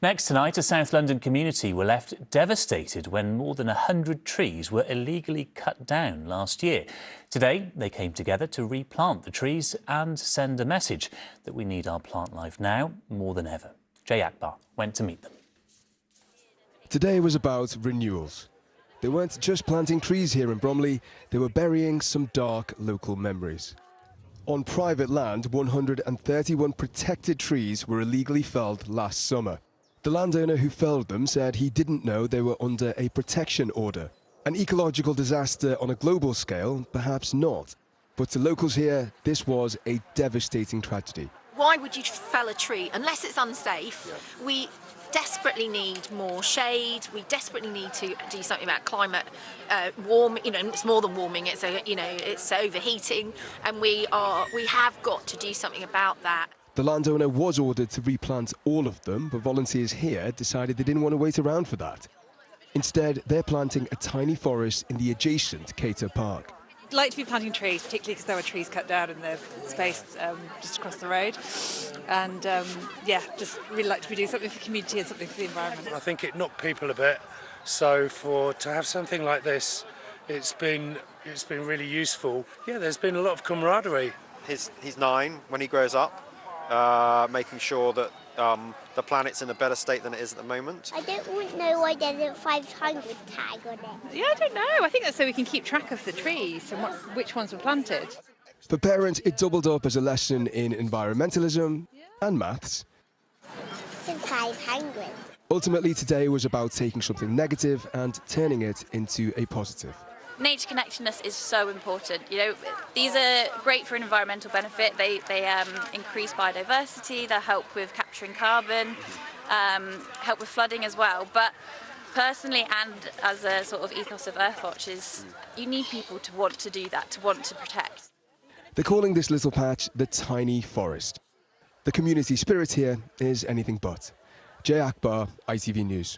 Next tonight, a South London community were left devastated when more than 100 trees were illegally cut down last year. Today, they came together to replant the trees and send a message that we need our plant life now more than ever. Jay Akbar went to meet them. Today was about renewals. They weren't just planting trees here in Bromley, they were burying some dark local memories. On private land, 131 protected trees were illegally felled last summer. The landowner who felled them said he didn't know they were under a protection order. An ecological disaster on a global scale, perhaps not. But to locals here, this was a devastating tragedy. Why would you fell a tree unless it's unsafe? Yeah. We desperately need more shade. We desperately need to do something about climate warming. It's more than warming. It's it's overheating, and we have got to do something about that. The landowner was ordered to replant all of them, but volunteers here decided they didn't want to wait around for that. Instead, they're planting a tiny forest in the adjacent Cater Park. I'd like to be planting trees, particularly because there were trees cut down in the space just across the road. And just really like to be doing something for the community and something for the environment. I think it knocked people a bit, so to have something like this, it's been really useful. Yeah, there's been a lot of camaraderie. He's 9 when he grows up, making sure that the planet's in a better state than it is at the moment. I don't know why there's a 500 tag on it. Yeah, I don't know. I think that's so we can keep track of the trees and which ones were planted. For parents, it doubled up as a lesson in environmentalism and maths. It's 500. Ultimately, today was about taking something negative and turning it into a positive. Nature connectedness is so important. These are great for an environmental benefit. They increase biodiversity, they help with capturing carbon, help with flooding as well. But personally, and as a sort of ethos of Earthwatch, is you need people to want to do that, to want to protect. They're calling this little patch the tiny forest. The community spirit here is anything but. Jay Akbar, ITV News.